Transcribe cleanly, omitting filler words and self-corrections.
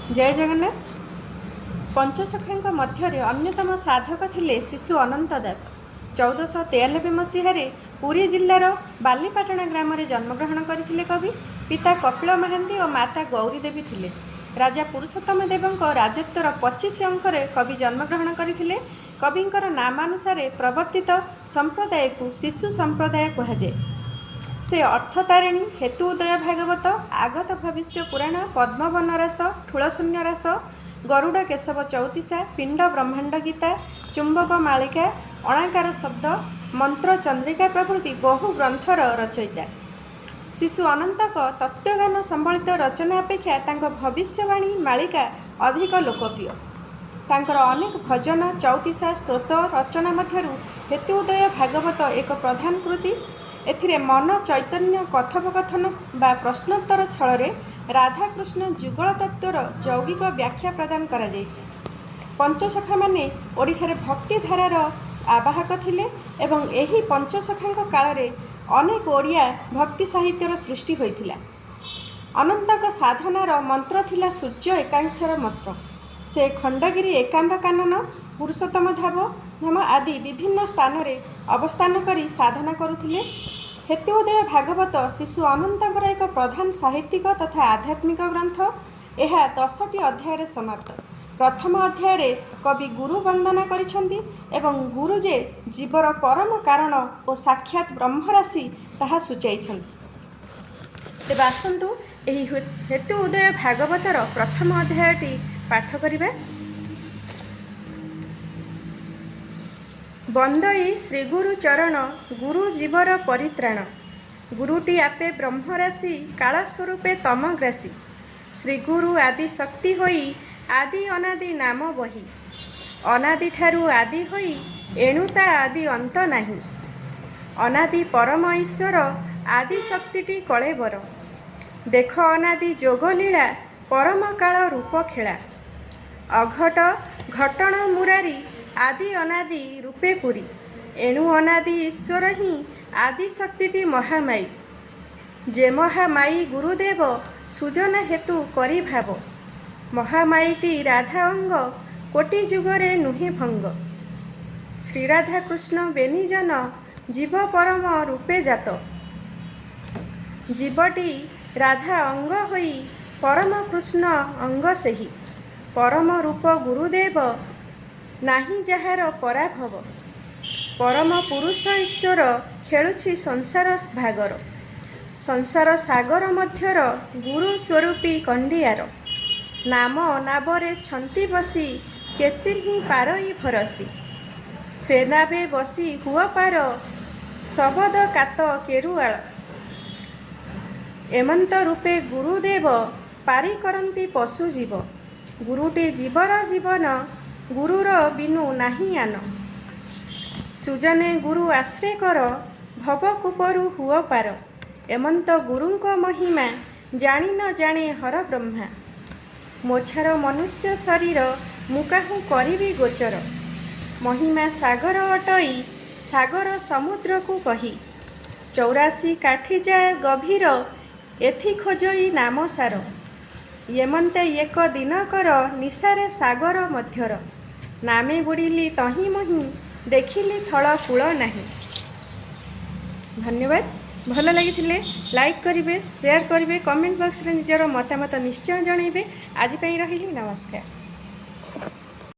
जय जगन्नाथ। पंचसखाଙ୍କ ମଧ୍ୟରେ ଅନ୍ୟତମ ସାଧକ ଥିଲେ ଶିଶୁ ଅନନ୍ତ ଦାସ। 1493 ମସିହାରେ ପୁରୀ ଜିଲ୍ଲାର ବାଲିପାଟଣା ଗ୍ରାମରେ ଜନ୍ମଗ୍ରହଣ କରିଥିଲେ କବି। ପିତା କପିଳ ମହାନ୍ତି ଓ ମାତା ଗୌରୀ ଦେବୀ ଥିଲେ। ରାଜା ପୁରୁଷୋତ୍ତମ ଦେବଙ୍କ ରାଜତ୍ୱର 25 ଅଙ୍କରେ କବି ଜନ୍ମଗ୍ରହଣ କରିଥିଲେ। କବିଙ୍କର ନାମାନୁସାରେ ପ୍ରବର୍ତ୍ତିତ ସମ୍ପ୍ରଦାୟକୁ ଶିଶୁ ସମ୍ପ୍ରଦାୟ କୁହାଯାଏ। ସେ ଅର୍ଥତାରିଣୀ, ହେତୁ ଉଦୟ ଭାଗବତ, ଆଗତ ଭବିଷ୍ୟ ପୁରାଣ, ପଦ୍ମବନ ରାସ, ଠୁଳଶୂନ୍ୟ ରାସ, ଗରୁଡ଼ କେଶବ ଚଉତିଶା, ପିଣ୍ଡ ବ୍ରହ୍ମାଣ୍ଡ ଗୀତା, ଚୁମ୍ବକ ମାଳିକା, ଅଣାକାର ଶବ୍ଦ, ମନ୍ତ୍ର ଚନ୍ଦ୍ରିକା ପ୍ରଭୃତି ବହୁ ଗ୍ରନ୍ଥର ରଚୟିତା। ଶିଶୁ ଅନନ୍ତଙ୍କ ତତ୍ତ୍ୱଜ୍ଞାନ ସମ୍ବଳିତ ରଚନା ଅପେକ୍ଷା ତାଙ୍କ ଭବିଷ୍ୟବାଣୀ ମାଳିକା ଅଧିକ ଲୋକପ୍ରିୟ। ତାଙ୍କର ଅନେକ ଭଜନ, ଚଉତିଶା, ସ୍ତୋତ୍ର ରଚନା ମଧ୍ୟରୁ ହେତୁ ଉଦୟ ଭାଗବତ ଏକ ପ୍ରଧାନ କୃତି। ଏଥିରେ ମନ ଚୈତନ୍ୟ କଥୋପକଥନ ବା ପ୍ରଶ୍ନୋତ୍ତର ଛଳରେ ରାଧାକୃଷ୍ଣ ଯୁଗଳ ତତ୍ତ୍ୱର ଯୌଗିକ ବ୍ୟାଖ୍ୟା ପ୍ରଦାନ କରାଯାଇଛି। ପଞ୍ଚସଖାମାନେ ଓଡ଼ିଶାରେ ଭକ୍ତିଧାରାର ଆବାହକ ଥିଲେ ଏବଂ ଏହି ପଞ୍ଚସଖାଙ୍କ କାଳରେ ଅନେକ ଓଡ଼ିଆ ଭକ୍ତି ସାହିତ୍ୟର ସୃଷ୍ଟି ହୋଇଥିଲା। ଅନନ୍ତଙ୍କ ସାଧନାର ମନ୍ତ୍ର ଥିଲା ସୂର୍ଯ୍ୟ ଏକାକ୍ଷର ମନ୍ତ୍ର। ସେ ଖଣ୍ଡଗିରି ଏକାମ୍ର କାନନ, ପୁରୁଷୋତ୍ତମ ଧାମ ଆଦି ବିଭିନ୍ନ ସ୍ଥାନରେ ଅବସ୍ଥାନ କରି ସାଧନା କରୁଥିଲେ। ହେତୁ ଉଦୟ ଭାଗବତ ଶିଶୁ ଅନନ୍ତଙ୍କର ଏକ ପ୍ରଧାନ ସାହିତ୍ୟିକ ତଥା ଆଧ୍ୟାତ୍ମିକ ଗ୍ରନ୍ଥ। ଏହା 10ଟି ଅଧ୍ୟାୟରେ ସମାପ୍ତ। ପ୍ରଥମ ଅଧ୍ୟାୟରେ କବି ଗୁରୁ ବନ୍ଦନା କରିଛନ୍ତି ଏବଂ ଗୁରୁ ଯେ ଜୀବର ପରମ କାରଣ ଓ ସାକ୍ଷାତ ବ୍ରହ୍ମରାଶି ତାହା ସୂଚାଇଛନ୍ତି। ତେବେ ଆସନ୍ତୁ ଏହି ହେତୁ ଉଦୟ ଭାଗବତର ପ୍ରଥମ ଅଧ୍ୟାୟଟି ପାଠ କରିବା। ବନ୍ଦଇ ଶ୍ରୀଗୁରୁ ଚରଣ, ଗୁରୁ ଜୀବର ପରିତ୍ରାଣ। ଗୁରୁଟି ଆପେ ବ୍ରହ୍ମରାଶି, କାଳ ସ୍ୱରୂପେ ତମଗ୍ରାସୀ। ଶ୍ରୀଗୁରୁ ଆଦି ଶକ୍ତି ହୋଇ, ଆଦି ଅନାଦି ନାମ ବହି। ଅନାଦିଠାରୁ ଆଦି ହୋଇ, ଏଣୁ ତା ଆଦି ଅନ୍ତ ନାହିଁ। ଅନାଦି ପରମ ଈଶ୍ୱର, ଆଦି ଶକ୍ତିଟି କଳେବର। ଦେଖ ଅନାଦି ଯୋଗ ଲୀଳା, ପରମ କାଳ ରୂପ ଖେଳା। ଅଘଟ ଘଟଣ ମୁରାରି, ଆଦି ଅନାଦି ରୂପେ ପୁରୀ। ଏଣୁ ଅନାଦି ଈଶ୍ୱର ହିଁ, ଆଦି ଶକ୍ତିଟି ମହାମାୟୀ। ଯେ ମହାମାୟୀ ଗୁରୁଦେବ, ସୁଜନ ହେତୁ କରି ଭାବ। ମହାମାୟୀଟି ରାଧା ଅଙ୍ଗ, କୋଟି ଯୁଗରେ ନୁହେଁ ଭଙ୍ଗ। ଶ୍ରୀରାଧାକୃଷ୍ଣ ବେନିଜନ, ଜୀବ ପରମ ରୂପେ ଜାତ। ଜୀବଟି ରାଧା ଅଙ୍ଗ ହୋଇ, ପରମ କୃଷ୍ଣ ଅଙ୍ଗ ସେହି। ପରମ ରୂପ ଗୁରୁଦେବ, ନାହିଁ ଯାହାର ପରାଭବ। ପରମ ପୁରୁଷ ଈଶ୍ୱର, ଖେଳୁଛି ସଂସାର ଭାଗର। ସଂସାର ସାଗର ମଧ୍ୟର, ଗୁରୁ ସ୍ୱରୂପୀ କଣ୍ଡିଆର। ନାମ ନାବରେ ଛନ୍ତି ବସି, କେଚିହ୍ନି ପାରଇ ଭରସି। ସେ ନାବେ ବସି ହୁଅ ପାର, ଶବଦ କାତ କେରୁଆଳ। ଏମନ୍ତ ରୂପେ ଗୁରୁଦେବ, ପାରି କରନ୍ତି ପଶୁ ଜୀବ। ଗୁରୁଟି ଜୀବର ଜୀବନ, ଗୁରୁର ବିନୁ ନାହିଁ ଆନ। ସୁଜନେ ଗୁରୁ ଆଶ୍ରେ କର, ଭବ କୂପରୁ ହୁଅ ପାର। ଏମନ୍ତ ଗୁରୁଙ୍କ ମହିମା, ଜାଣି ନ ଜାଣେ ହର ବ୍ରହ୍ମା। ମୋଛାର ମନୁଷ୍ୟ ଶରୀର, ମୁଁ କାହୁଁ କରିବି ଗୋଚର। ମହିମା ସାଗର ଅଟଇ, ସାଗର ସମୁଦ୍ରକୁ କହି। 84 କାଠି ଯାଏ ଗଭୀର, ଏଥି ଖୋଜଇ ନାମ ସାର। ଏମନ୍ତେ ଏକ ଦିନକର, ନିଶାରେ ସାଗର ମଧ୍ୟର। ନାମେ ବୁଡ଼ିଲି ତହିଁ ମହିଁ, ଦେଖିଲି ଥଳ କୂଳ ନାହିଁ। ଧନ୍ୟବାଦ। ଭଲ ଲାଗିଥିଲେ ଲାଇକ୍ କରିବେ, ସେୟାର କରିବେ, କମେଣ୍ଟ ବକ୍ସରେ ନିଜର ମତାମତ ନିଶ୍ଚୟ ଜଣାଇବେ। ଆଜି ପାଇଁ ରହିଲି, ନମସ୍କାର।